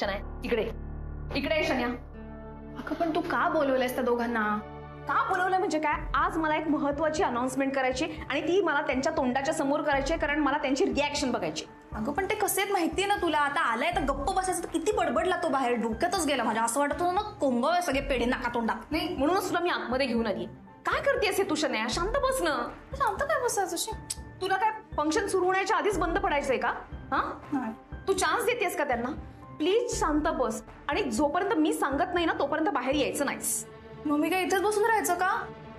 शनाया इकडे इकडे शन्या. अगं पण तू का बोलवलंयस त्या दोघांना? का बोलवलं म्हणजे काय? आज मला एक महत्वाची अनाउन्समेंट करायची आणि ती मला त्यांच्या तोंडाच्या समोर करायची आहे, कारण मला त्यांची रिॲक्शन बघायची. अगं पण ते कसे आहेत माहितीये ना तुला. आता आलाय तर गप्प बसायचं तर किती बडबडला तो बाहेर. डोक्यातच गेला माझ्या. असं वाटत होतं ना कोंबा सगळे पेढे नाका तोंडात. नाही म्हणूनच तुला मी आतमध्ये घेऊन आली. काय करतेस हे तू शनाया? शांत बस ना. शांत काय बसायचं? तुला काय फंक्शन सुरू होण्याच्या आधीच बंद पडायचंय का? हा तू चान्स देतेस का त्यांना? प्लीज शांत बस आणि जोपर्यंत मी सांगत नाही ना तोपर्यंत बाहेर यायचं नाहीस. मग मी काय इथेच बसून राहायचं का?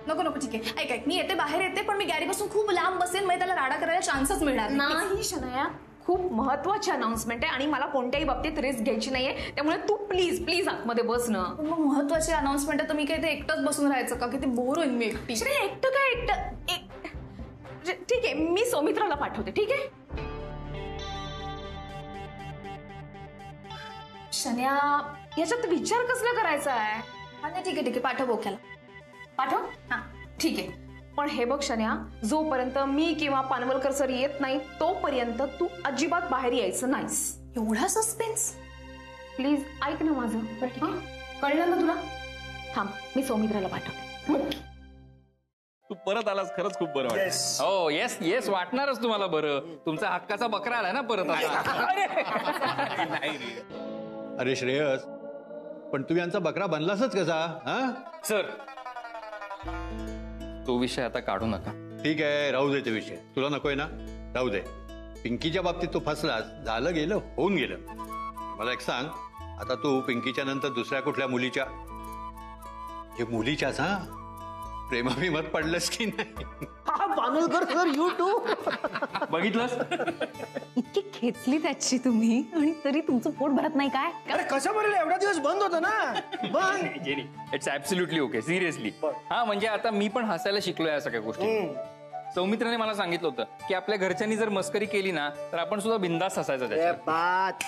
नको नको ठीक आहे. ऐक मी येते बाहेर येते, पण मी गॅरीपासून खूप लांब बसेन. म्हणजे त्याला राडा करायला चान्सच मिळणार नाही शनाया. खूप महत्वाची अनाउन्समेंट आहे आणि मला कोणत्याही बाबतीत रिस्क घ्यायची नाहीये. त्यामुळे तू प्लीज प्लीज आतमध्ये बस ना. पण मग महत्वाची अनाउन्समेंट आहे तर मी काय ते एकटंच बसून राहायचं का? किती बोर होईल मी एकटी. एकटं काय एकटं? ठीक आहे मी सौमित्राला पाठवते. ठीक आहे शन्या, याच्यात विचार कसला करायचा आहे? ठीक आहे ठीक आहे पाठव बोक्याला. पाठव. हा ठीक आहे. पण हे बघ शन्या, जोपर्यंत मी किंवा पानवलकर सर येत नाही तोपर्यंत तू अजिबात बाहेर यायचं नाहीस. एवढा सस्पेन्स? प्लीज ऐक ना माझं. कळलं ना तुला? थांब मी सौमित्राला पाठवते. तू परत आलास, खरंच खूप बरं वाटलं. हो येस येस वाटणारच तुम्हाला बरं. तुमचा हक्काचा बकरा आलाय ना परत आता. अरे श्रेयस, पण तू यांचा बकरा बनलासच कसा? हा सर तो विषय आता काढू नका. ठीक आहे, राहू दे ते विषय. तुला नकोय ना, राहू दे. पिंकीच्या बाबतीत तू फसलास, झालं गेलं, होऊन गेलं. मला एक सांग, आता तू पिंकीच्या नंतर दुसऱ्या कुठल्या मुलीच्या, हे मुलीच्याच हा प्रेमाभिमत पडलंस की नाही? Panwalkar sir you to. बघितलंस इतकी खेचली त्याची तुम्ही आणि तरी तुमचं पोट भरत नाही काय? अरे कशा बरेल, एवढा दिवस बंद होता ना. बंद. It's absolutely okay. सिरियसली हा म्हणजे आता मी पण हसायला शिकलोय या सगळ्या गोष्टी. सौमित्राने मला सांगितलं होतं की आपल्या घरच्यांनी जर मस्करी केली ना तर आपण सुद्धा बिंदास हसायचं त्याच्यात.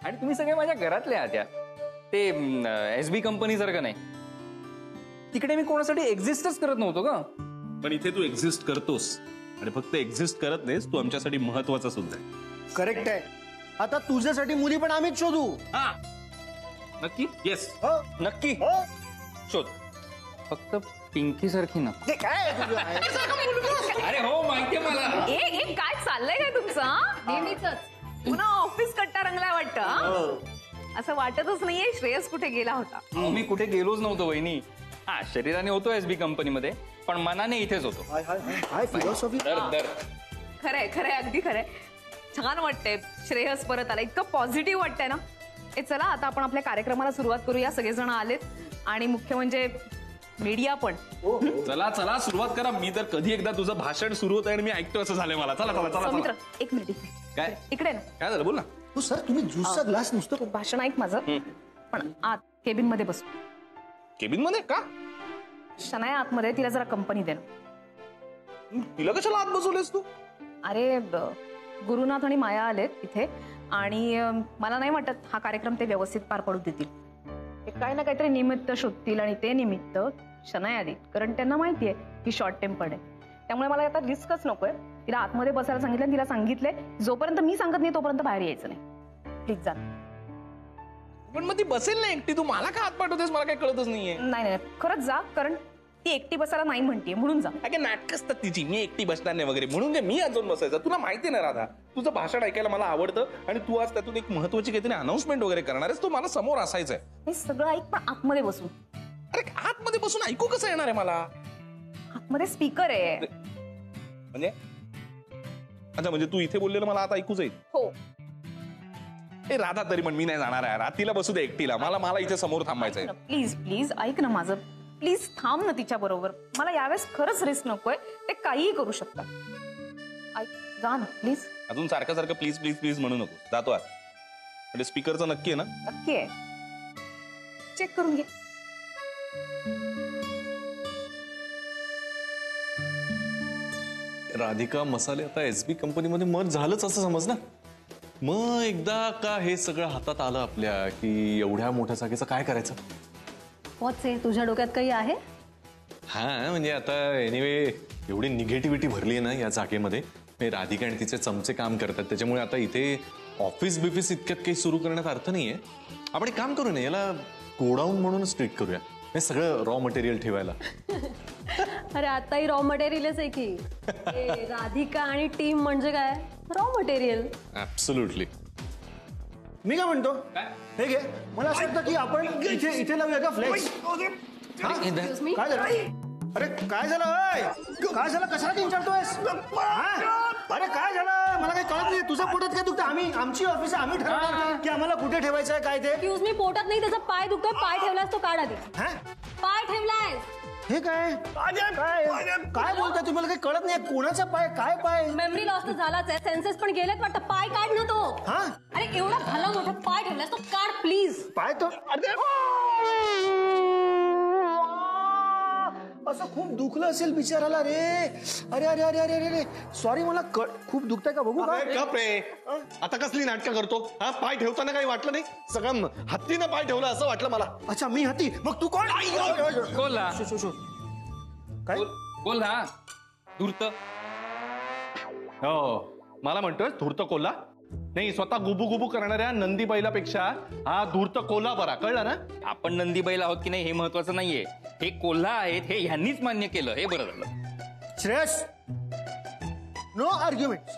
आणि तुम्ही सगळे माझ्या घरातले आहात या. ते SB कंपनी सारखं नाही. तिकडे मी कोणासाठी एक्झिस्टच करत नव्हतो का. पण इथे तू एक्झिस्ट करतोस आणि फक्त एक्झिस्ट करत नाहीस, तू आमच्यासाठी महत्वाचा सुद्धा आहे. करेक्ट आहे. आता तुझ्यासाठी मुली पण आम्हीच शोधू. हा नक्की? येस नक्की शोध. फक्त पिंकी सारखी ना. ते काय तुझं आहे? अरे हो माहितीये मला. एक काय चाललंय काय तुमचं? नेहमीच पुन्हा ऑफिस कट्टा रंगलाय वाटतं. असं वाटतच नाहीये श्रेयस कुठे गेला होता. मी कुठे गेलोच नव्हतो वहिनी. हा शरीराने होतो SB कंपनीमध्ये, पण मनाने इथेच होतो. हाय फिलॉसॉफी. खरंय खरंय अगदी खरंय. छान वाटतंय श्रेयस परत आला. इतकं पॉझिटिव्ह वाटतंय ना. चला आता आपण आपल्या कार्यक्रमाला सुरुवात करूया. सगळेजण आलेत आणि मुख्य म्हणजे मीडिया पण. चला चला सुरुवात करा. मी तर कधी एकदा तुझं भाषण सुरू होत आहे आणि मी ऐकतो असं झालंय मला. चला चला चला. सौमित्र एक मिनिट काय इकडे ना. काय झालं बोल ना. हो सर, तुम्ही ज्यूसचा ग्लास नुसतं भाषण ऐक माझं. पण आत केबिन मध्ये बसू. केबिन मध्ये का? शनाया आतमध्ये, तिला जरा कंपनी दे. तिला कशाला आत बसवलेस तू? अरे गुरुनाथ आणि माया आलेत इथे आणि मला नाही वाटत हा कार्यक्रम ते व्यवस्थित पार पडू देतील. ते काही ना काहीतरी निमित्त शोधतील आणि ते निमित्त शनाया देईल, कारण त्यांना माहितीये की शॉर्ट टेम्पर्ड आहे. त्यामुळे मला आता रिस्कच नकोय. तिला आतमध्ये बसायला सांगितलं. तिला सांगितलंय जोपर्यंत मी सांगत नाही तोपर्यंत बाहेर यायचं नाही. प्लीज जा. पण मग ती बसेल ना एकटी. तू मला का हात पाठवतेस? मला काही कळतच नाहीये. नाही खरंच जा, कारण ती एकटी बसायला नाही म्हणते म्हणून जा. अगं नाटक असतात तिची. मी एकटी बसणार नाही वगैरे म्हणून मी आज जाऊन बसायचं. तुला माहिती ना राधा, तुझं भाषण ऐकायला मला आवडतं आणि तू आज त्यातून एक महत्वाची काहीतरी अनाउन्समेंट वगैरे करणार आहेस. तो मला समोर असायचंय. हे सगळं ऐक, पण आतमध्ये बसून. अरे आतमध्ये बसून ऐकू कसं येणार आहे मला? आतमध्ये स्पीकर आहे. म्हणजे अच्छा, म्हणजे तू इथे बोललेलं मला आता ऐकूच येईल? हो. ए राधा, तरी पण मी नाही जाणार आहे. रात्रीला बसू दे एकटीला. मला इथे समोर थांबायचंय. प्लीज प्लीज ऐक ना माझं. प्लीज थांब ना तिच्या बरोबर. मला यावेळेस खरंच रिस्क नकोय. ते काहीही करू शकतात. ऐक जा ना प्लीज. अजून सारखं सारखं प्लीज प्लीज प्लीज म्हणू नको. जातो आज. म्हणजे स्पीकरचं नक्की आहे ना? नक्की आहे. चेक करून घे. राधिका मसाले आता SB कंपनीमध्ये मर्ज झालंच असं समज ना. मग एकदा का हे सगळं हातात आलं आपल्या की एवढ्या मोठ्या जागेचं काय करायचं? आहे तुझ्या डोक्यात काही आहे? हा म्हणजे आता एनिवे एवढी निगेटिव्हिटी भरली आहे ना या जागेमध्ये. राधिका आणि तिचे चमचे काम करतात, त्याच्यामुळे आता इथे ऑफिस बिफिस इतक्यात काही सुरू करण्यात अर्थ नाहीये. आपण एक काम करू ना, याला गोडाऊन म्हणूनच ट्रीट करूया, हे सगळं रॉ मटेरियल ठेवायला. अरे आताही रॉ मटेरियलच आहे की. राधिका आणि टीम म्हणजे काय, रॉ मटेरियल. ऍब्सोल्युटली. मी काय म्हणतो, हे घे. मला असं वाटतं की आपण इथे लावूया का फ्लेक्स. काय झालं? अरे काय झालं? काय झालं? कशाला विचारतोयस? अरे काय झालं? मला काही कळत नाही. तुझं पोटात काय दुखतं? आमची ऑफिस आम्ही ठरवणार की आम्हाला कुठे ठेवायचं आहे काय ते. एक्सक्यूज मी, पोटात नाही, त्याचा पाय दुखतोय. पाय ठेवलास तो काढ आधी. पाय ठेवलाय. हे काय काय बोलताय तुम्हाला? काही कळत नाही. कोणाचा पाय? काय पाय? मेमरी लॉस तर झालाच आहे, सेन्सेस पण गेलेत वाटतं. पाय काढ ना तो. अरे एवढा भला मोठा पाय ठेवलास तो काढ प्लीज. पाय तो असं खूप दुखलं असेल बिचाराला रे. अरे अरे अरे अरे अरे सॉरी, मला खूप दुखतंय का बघू का? गप रे, आता कसली नाटकं करतो? हा, पाय ठेवताना काही वाटलं नाही? सगळं हत्तीनं पाय ठेवला असं वाटलं मला. अच्छा मी हत्ती, मग तू कोण? कोल्हा. काय कोल्हा धूर्त. हो, मला म्हणतोय धूर्त कोल्हा नाही. स्वतः गुबू गुबू करणाऱ्या नंदी बैलापेक्षा हा धूर्त कोल्हा बरा. कळलं ना? आपण नंदी बैल आहोत की नाही हे महत्वाचं नाहीये. हे कोल्हा आहेत हे ह्यांनीच मान्य केलं, हे बरं झालं. Shreyas, no argument.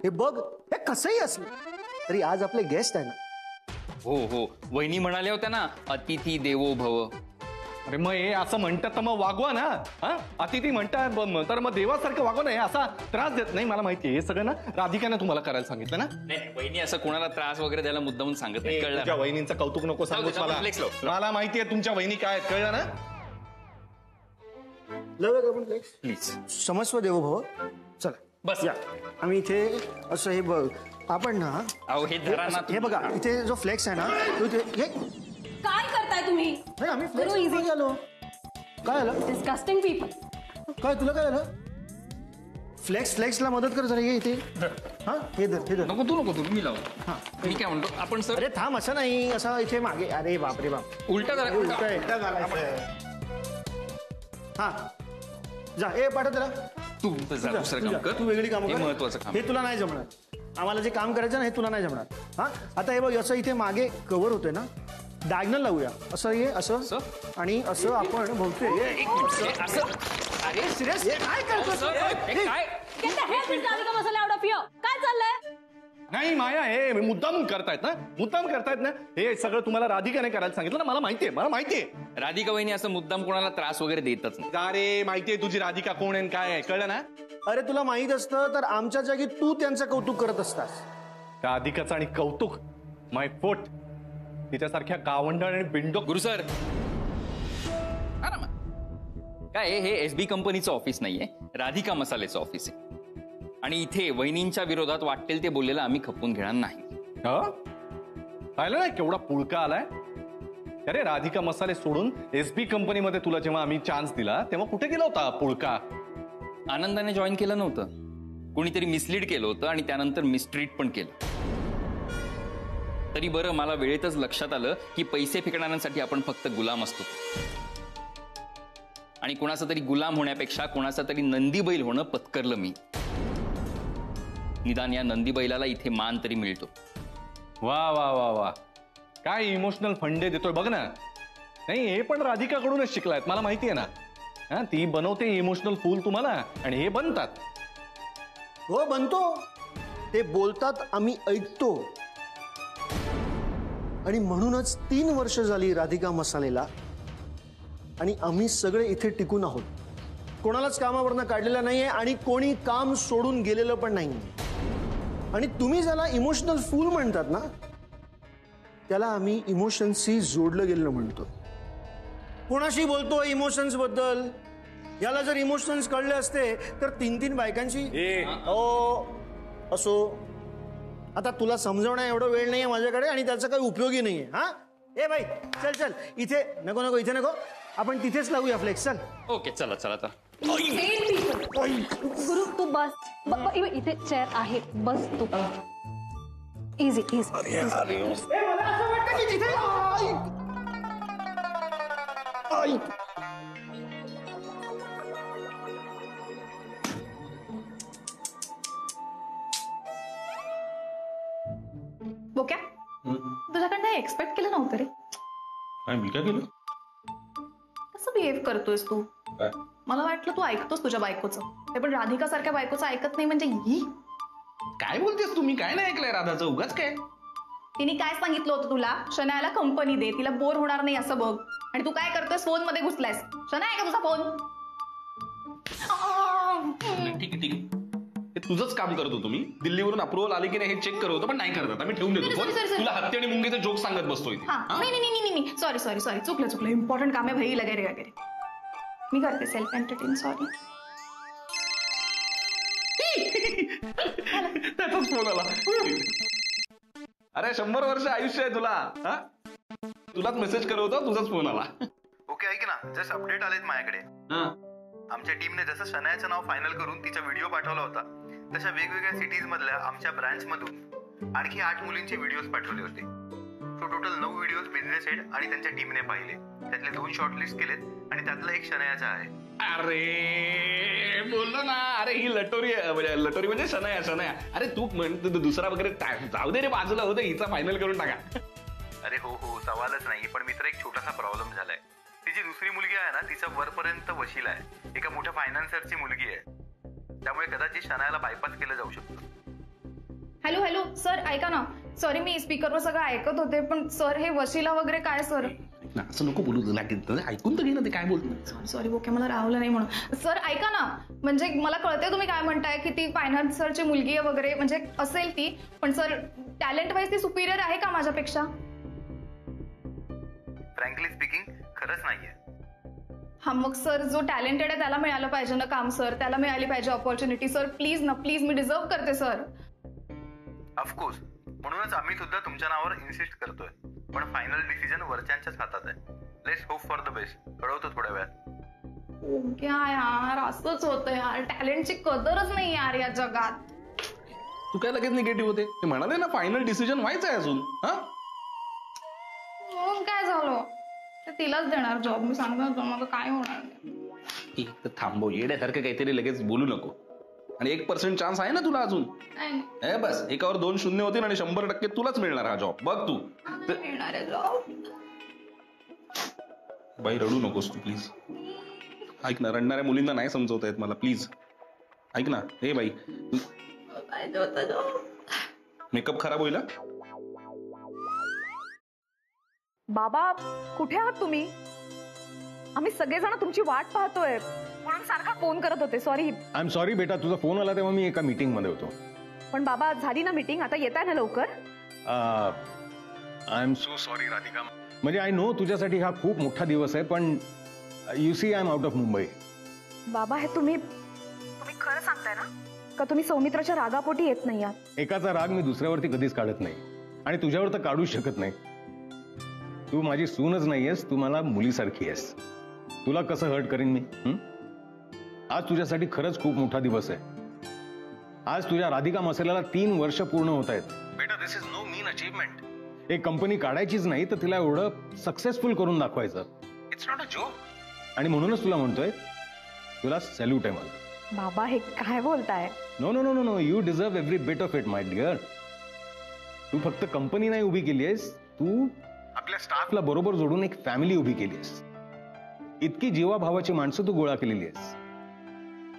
हे बघ, हे कसंही असलं तरी आज आपले गेस्ट आहे ना. हो हो, वहिनी म्हणाल्या होत्या ना, अतिथी देवो भव. अरे मग हे असं म्हणतात तर मग वागवा ना. हा, अतिथी म्हणतात तर मग देवासारखं वागवा ना. हे असा त्रास देत नाही. मला माहितीये हे सगळं ना राधिकाने तुम्हाला करायला सांगितलं ना. नाही, वहिनी असं कोणाला त्रास वगैरे द्यायला मुद्दामून सांगत नाही. तुमच्या कळलं? वहिनींचं कौतुक नको सांगूच जाऊ दे, मला. flex लाव. मला माहितीये तुमच्या वहिनी काय आहेत. कळलं ना? लव आपण फ्लेक्स. प्लीज क्षमस्व देवो भव. चला बस. या, आम्ही इथे असं हे बघ. आपण ना अहो हे धरा ना. हे बघा, इथे जो फ्लेक्स आहे ना तो इथे हे. काय करताय तुम्ही? नाही, आम्ही फ्लेक्स Very easy. मध्ये आलो. काय झालं? Disgusting people. काय तुला काय झालं? फ्लेक्सला मदत कर जरा. ये इथे. हा, हे धर. नको तू मी लावू. मी काय म्हणतो, आपण सर अरे थांब, असं नाही, असं इथे मागे. अरे बापरे बाप, उलटा जरा उलटा झाला. हा, जा. ए पाठव त्याला. तू जा दुसरं काम कर. तू वेगळी काम हे कर. महत्वाचं काम. हे तुला नाही जमणार. आम्हाला जे काम करायचं ना हे तुला नाही जमणार. हा, आता हे बघ, असं इथे मागे कव्हर होतोय ना, डायगनल लावूया. असं ये, असं आणि असं आपण बोलतोय. अरे सिरियस काय करतो? काय राधिका मसाला एवढा पियो काय चाललंय? नाही माया, हे मुद्दाम करतायत ना. हे सगळं तुम्हाला राधिकाने करायला सांगितलं ना. मला माहितीये. राधिका वहिनी असं मुद्दाम कोणाला त्रास वगैरे देतच नाही. अरे माहितीये तुझी राधिका कोण आहे काय आहे. कळलं ना? अरे तुला माहित असतं तर आमच्या जागी तू त्यांचं कौतुक करत असतास. राधिकाचं आणि कौतुक माय फोट. तिच्यासारख्या गावंढळ आणि बिंडो. गुरु सर काय हे एसबी कंपनीचं ऑफिस नाहीये, राधिका मसालेचं ऑफिस आहे. आणि इथे वहिनींच्या विरोधात वाटेल ते बोललेलं आम्ही खपवून घेणार नाही. पाहिलं ना केवढा पुळका आलाय. अरे राधिका मसाले सोडून एसबी कंपनीमध्ये तुला जेव्हा आम्ही चान्स दिला तेव्हा कुठे गेला होता पुळका? आनंदाने जॉईन केलं नव्हतं, कोणीतरी मिसलीड केलं होतं आणि त्यानंतर मिसट्रीट पण केलं. तरी बरं मला वेळेतच लक्षात आलं की पैसे फेकणाऱ्यांसाठी आपण फक्त गुलाम असतो. आणि कोणाचा तरी गुलाम होण्यापेक्षा कोणाचा तरी नंदी बैल होणं पत्करलं मी. निदान या नंदी बैलाला इथे मान तरी मिळतो. वा वा वा वा, काय इमोशनल फंडे देतोय बघ ना. नाही हे पण राधिकाकडूनच शिकलायत, मला माहितीये ना. हा, ती बनवते इमोशनल फूल तुम्हाला आणि हे बनतात. हो बनतो, ते बोलतात आम्ही ऐकतो. आणि म्हणूनच 3 वर्ष झाली राधिका मसालेला आणि आम्ही सगळे इथे टिकून आहोत. कोणालाच कामावरनं काढलेलं नाहीये आणि कोणी काम सोडून गेलेलं पण नाही. आणि तुम्ही ज्याला इमोशनल फूल म्हणतात ना, त्याला आम्ही इमोशन्सशी जोडलं गेलेलं म्हणतो. कोणाशी बोलतो इमोशन्स बद्दल? याला जर इमोशन्स कळले असते तर 3-3 बायकांची असो. आता तुला समजवण्या एवढा वेळ नाहीये माझ्याकडे आणि त्याचा काही उपयोगी नाहीये. हा, ए बाई चल इथे नको, इथे नको, आपण तिथेच लावूया फ्लेक्स. चल. ओके, चला तर. गुरु तू बस. इथे चेअर आहे, बस तू. इझी. मला असं वाटतं की तिथे बोक्या तुझ्याकडनं एक्सपेक्ट केलं नव्हतं रे. काय मी काय केलं? कसं बिहेव करतोयस तू? काय? मला वाटलं तू ऐकतोस तुझ्या बायकोचं, ते पण राधिका सारख्या बायकोचं ऐकत नाही म्हणजे ही. काय बोलतेस तुम्ही? काय नाही ऐकलंय राधाचं, उगाच काय? तिने काय सांगितलं होतं तुला? शनायाला कंपनी दे, तिला बोर होणार नाही असं बघ. आणि तू काय करतोयस? फोन मध्ये घुसलायस. शनाया आहे का तुझा फोन? ठीक आहे. हे तुझंच काम करत होतो मी. दिल्लीवरून अप्रुव्हल आली की नाही हे चेक करत होतो, पण नाही करत. आता मी ठेवून देतो फोन. sorry. तुला हत्ती आणि मुंगीचे जोक सांगत बसतोय. नाही सॉरी चुकलं इम्पॉर्टंट काम आहे भाई वगैरे. मी करते सेल्फ एंटरटेन. सॉरी. त्याचाच फोन आला. अरे 100 वर्ष आयुष्य आहे तुला. हा, तुलाच मेसेज करत होता, तुझाच फोन आला. ओके, ऐक ना, जस्ट अपडेट आलेत माझ्याकडे. आमच्या टीमने जसं शनायाचं नाव फायनल करून तिचा व्हिडिओ पाठवला होता, तशा वेगवेगळ्या सिटीज मधल्या आमच्या ब्रांच मधून आणखी 8 मुलींचे व्हिडिओज पाठवले होते. So total 9 videos business head आणि त्यांच्या टीमने पाहिले. त्यातले 2 शॉर्टलिस्ट केलेत आणि त्यातला एक शनायाचा आहे. अरे बोललो ना, अरे ही लटोरी लटोरी म्हणजे शनाया. अरे तू म्हणतो दुसरा वगैरे जाऊ दे रे, बाजूला होते, हिचा फायनल करून टाका. अरे हो सवालच नाही, पण मित्र एक छोटासा प्रॉब्लेम झालाय. तिची दुसरी मुलगी आहे ना, तिचा वरपर्यंत वशील आहे. एका मोठ्या फायनान्सरची मुलगी आहे. त्यामुळे कदाचित शनायाला बायपास केलं जाऊ शकतं. हॅलो सर, ऐका ना. सॉरी, मी स्पीकरवर सगळं ऐकत होते, पण सर हे वशिला वगैरे काय सर? असं नको बोलू, ऐकून तर घे ना ते काय बोलतो. सॉरी बोक्या, मला राहवलं नाही म्हणून. सर ऐका ना, म्हणजे मला कळतंय तुम्ही काय म्हणताय की ती फायनान्सरची मुलगी आहे वगैरे, म्हणजे असेल ती, पण सर टॅलेंट वाईज ती सुपिरियर आहे का माझ्यापेक्षा? फ्रँकली स्पीकिंग खरंच नाहीये. हा, मग सर जो टॅलेंटेड आहे त्याला मिळालं पाहिजे ना काम सर, त्याला मिळाली पाहिजे ऑपॉर्च्युनिटी सर. प्लीज ना प्लीज, मी डिझर्व करते सर. ऑफकोर्स, म्हणूनच आम्ही सुद्धा तुमच्या नावावर इन्सिस्ट करतोय, पण फायनल डिसिजन वरच्यांच्याच हातात आहे. Let's hope for the best. कळवतो थोड्या वेळात. क्या यार, असंच होतं यार, टॅलेंटची कदरच नाही यार या जगात. तू काय लगेच निगेटिव्ह होते? ते म्हणाले ना फायनल डिसिजन व्हायचं आहे अजून. हा, मग काय झालं? ते तिलाच देणार जॉब, मी सांगतो मग काय होणार. एक तर थांबव, येड्यासारखं काहीतरी लगेच बोलू नको. आणि 1% चान्स आहे ना तुला अजून. नाही बस, एकावर 2 शून्य होतील आणि 100% तुलाच मिळणार हा जॉब. बघ तू. मिळणार आहे जॉब. बाई रडू नकोस तू प्लीज. ऐक ना, रडणाऱ्या मुलींना नाही समजवता येत मला. प्लीज ऐक ना. हे बाई, मेकअप खराब होईल. बाबा कुठे आहात तुम्ही? आम्ही सगळेजण तुमची वाट पाहतोय म्हणून सारखा फोन करत होते. सॉरी. आय एम सॉरी बेटा, तुझा फोन आला तेव्हा मी एका मीटिंग मध्ये होतो. पण बाबा झाली ना मीटिंग, आता येताय ना लवकर? I am so sorry Radhika. म्हणजे आय नो तुझ्यासाठी हा खूप मोठा दिवस आहे, पण you see I am out of Mumbai. बाबा हे तुम्ही खरं सांगताय ना, का तुम्ही सौमित्राच्या रागापोटी येत नाही आहात? एकाचा राग मी दुसऱ्यावरती कधीच काढत नाही, आणि तुझ्यावर तर काढूच शकत नाही. तू माझी सूनच नाहीयेस, तू मला मुलीसारखी आहेस. तुला कसं हर्ट करीन मी? आज तुझ्यासाठी खरंच खूप मोठा दिवस आहे. आज तुझ्या राधिका मसाल्याला 3 वर्ष पूर्ण होत आहेत. बेटा, दिस इज नो मीन अचीवमेंट. एक कंपनी काढायचीच नाही तर तिला एवढं सक्सेसफुल करून दाखवायचं. It's not a joke. आणि म्हणूनच तुला म्हणतोय, तुला सॅल्यूट आहे मला. बाबा हे काय बोलताय? No no no no no, you deserve every bit of it my dear. तू फक्त कंपनी नाही उभी केली आहेस, तू आपल्या स्टाफला बरोबर जोडून एक फॅमिली उभी केली आहेस. इतकी जीवाभावाची माणसं तू गोळा केलेली आहेस.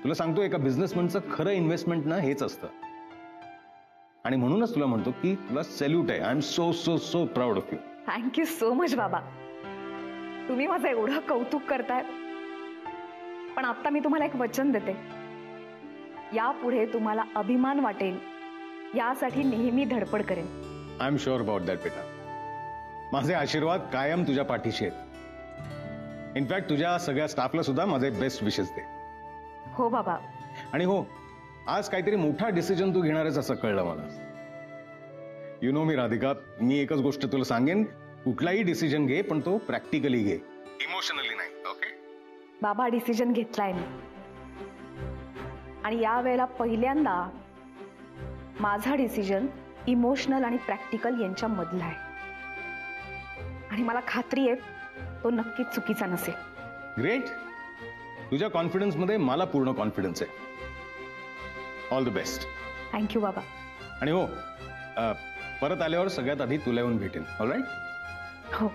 तुला सांगतो, एका बिझनेसमॅनचं खरं इन्व्हेस्टमेंट ना हेच असतं. आणि म्हणूनच तुला म्हणतो की तुला सॅल्यूट आहे. I am so so so proud of you. Thank you so much बाबा, तुम्ही माझं एवढं कौतुक करताय. पण आता मी तुम्हाला एक वचन देते, यापुढे तुम्हाला अभिमान वाटेल यासाठी नेहमी धडपड करेन. I am sure about that बेटा. माझे आशीर्वाद कायम तुझ्या पाठीशी आहेत. इनफॅक्ट तुझ्या सगळ्या स्टाफला सुद्धा माझे बेस्ट विशेस दे. हो बाबा. आणि हो, आज काहीतरी मोठा डिसिजन तू घेणार आहेस असं कळलं मला. यु नो मी राधिका, मी एकच गोष्ट तुला सांगेन, कुठलाही डिसिजन घे पण तो प्रॅक्टिकली घे, इमोशनली नाही. ओके बाबा, डिसिजन घेतलाय मी, आणि या वेळेला पहिल्यांदा माझा डिसिजन इमोशनल आणि प्रॅक्टिकल यांच्या मधला आहे. आणि मला खात्री आहे तो नक्कीच चुकीचा नसेल. ग्रेट. तुझ्या कॉन्फिडन्स मध्ये मला पूर्ण कॉन्फिडन्स आहे. All the best. थँक्यू बाबा. आणि हो, परत आल्यावर सगळ्यात आधी तुला येऊन भेटेन. ऑलराईट? हो.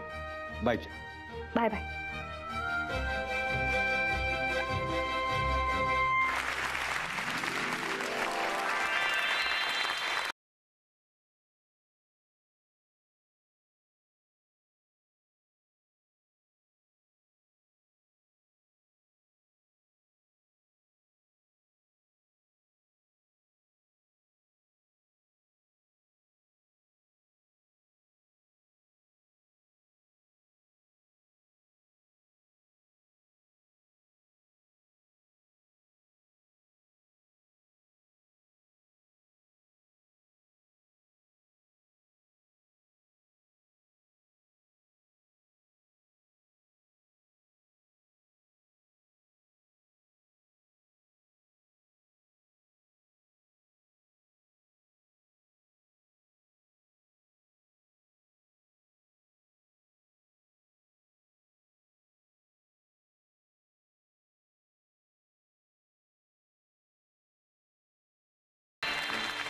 बाय. Bye bye.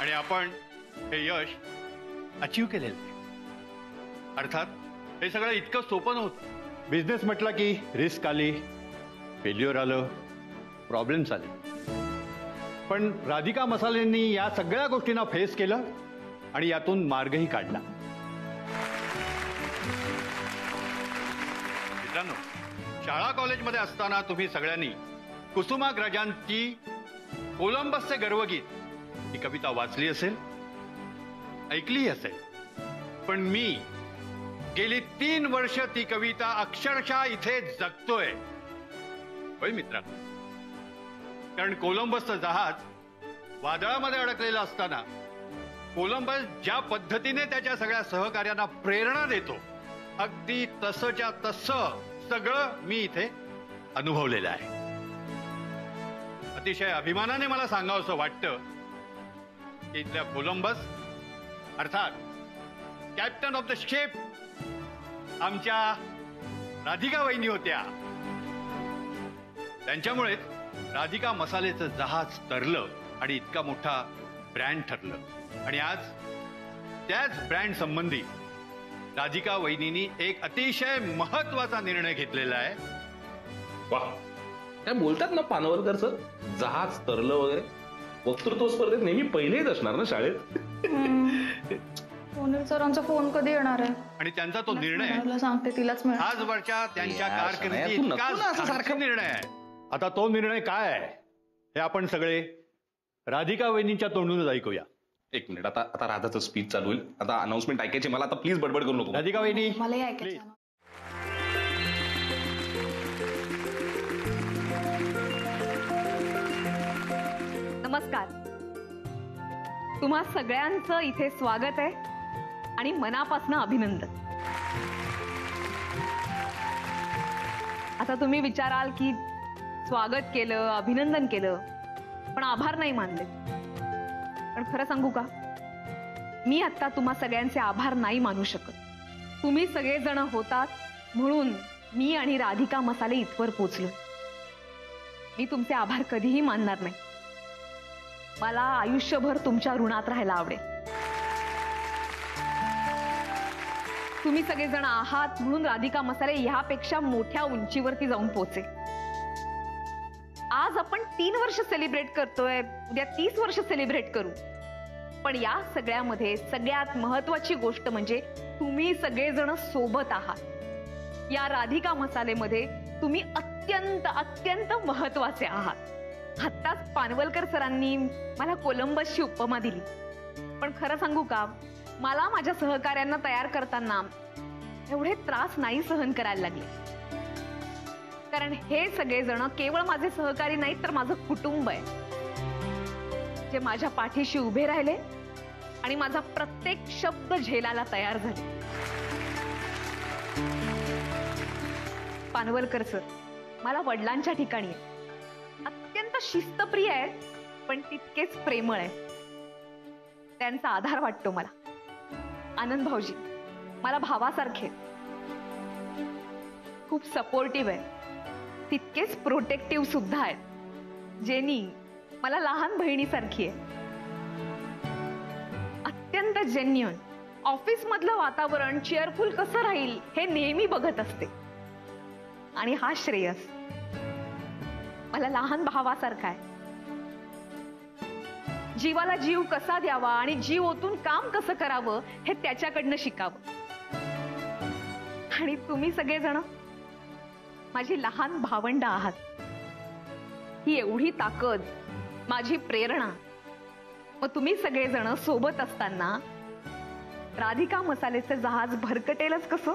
आणि आपण हे यश अचीव्ह केलेलं आहे. अर्थात हे सगळं इतकं सोपं नव्हतं. बिझनेस म्हटलं की रिस्क आली, फेल्युअर आलं, प्रॉब्लेम्स आले. पण राधिका मसालेंनी या सगळ्या गोष्टींना फेस केलं आणि यातून मार्गही काढला. मित्रांनो, शाळा कॉलेजमध्ये असताना तुम्ही सगळ्यांनी कुसुमाग्रजांची कोलंबसचे गर्वगीत ही कविता वाचली असेल, ऐकलीही असेल. पण मी गेली 3 वर्ष ती कविता अक्षरशः इथे जगतोय. होय मित्रांनो, कारण कोलंबसचं जहाज वादळामध्ये अडकलेलं असताना कोलंबस ज्या पद्धतीने त्याच्या सगळ्या सहकार्यांना प्रेरणा देतो, अगदी तसंच्या तसं सगळं मी इथे अनुभवलेलं आहे. अतिशय अभिमानाने मला सांगावंसं वाटतं की इथल्या कोलंबस अर्थात कॅप्टन ऑफ द शिप आमच्या राधिका वहिनी होत्या. त्यांच्यामुळेच राधिका मसालेचं जहाज तरलं आणि इतका मोठा ब्रँड ठरलं. आणि आज त्याच ब्रँड संबंधी राधिका वहिनींनी एक अतिशय महत्वाचा निर्णय घेतलेला आहे. वा, काय बोलतात ना पानवरकर सर, जहाज तरलं वगैरे. वक्तृत्व स्पर्धेत नेहमी पहिलेच असणार ना शाळेत. सोनील सरांचा फोन कधी येणार आहे? आणि त्यांचा तो निर्णय सांगते तिलाच मिळणार. आजवरच्या त्यांच्या कारकिर्दीत इतका सारखा निर्णय आहे. आता तो निर्णय काय आहे हे आपण सगळे राधिका वहिनींच्या तोंडूनच ऐकूया. एक मिनिट, आता राधाचं स्पीच चालू होईल. आता अनाउन्समेंट ऐकायची मला. आता प्लीज बडबड करू नको. राधिका वहिनी, मलाही ऐकायचं. नमस्कार. तुम्हा सगळ्यांचं इथे स्वागत आहे आणि मनापासून अभिनंदन. आता तुम्ही विचाराल की स्वागत केलं, अभिनंदन केलं, पण आभार नाही मानले. पण खरं सांगू का, मी आता तुम्हा सगळ्यांचे आभार नाही मानू शकत. तुम्ही सगळेजण होतात म्हणून मी आणि राधिका मसाले इथवर पोचलो. मी तुमचे आभार कधीही मानणार नाही. मला आयुष्यभर तुमच्या ऋणात राहायला आवडेल. तुम्ही सगळेजण आहात म्हणून राधिका मसाले ह्यापेक्षा मोठ्या उंचीवरती जाऊन पोहोचे. आज आपण 3 वर्ष सेलिब्रेट करतोय, उद्या 30 वर्ष सेलिब्रेट करू. पण या सगळ्यामध्ये सगळ्यात महत्वाची गोष्ट म्हणजे तुम्ही सगळेजण सोबत आहात. या राधिका मसालेमध्ये तुम्ही अत्यंत अत्यंत महत्वाचे आहात. आत्ताच पानवलकर सरांनी मला कोलंबसची उपमा दिली. पण खरं सांगू का, मला माझ्या सहकार्यांना तयार करताना एवढे त्रास नाही सहन करायला लागले. कारण हे सगळेजण केवळ माझे सहकारी नाहीत, तर माझं कुटुंब आहे, जे माझ्या पाठीशी उभे राहिले आणि माझा प्रत्येक शब्द झेलायला तयार झाले. पानवलकर सर मला वडिलांच्या ठिकाणी आहे. अत्यंत शिस्तप्रिय आहेत, पण तितकेच प्रेमळ आहे. त्यांचा आधार वाटतो मला. आनंद भाऊजी मला भावासारखे, खूप सपोर्टिव्ह आहे, तितकेच प्रोटेक्टिव्ह सुद्धा आहेत. जेनी मला लहान बहिणीसारखी आहे, अत्यंत जेन्युइन ऑफिस मधलं वातावरण चेअरफुल कसं राहील हे नेहमी बघत असते. आणि हा श्रेयस मला लहान भावासारखा आहे. जीवाला जीव कसा द्यावा आणि जीव ओतून काम कसं करावं हे त्याच्याकडनं शिकावं. आणि तुम्ही सगळेजण माझी लहान भावंड आहात. ही एवढी ताकद, माझी प्रेरणा. मग तुम्ही सगळेजण सोबत असताना राधिका मसालेचं जहाज भरकटेलच कसं.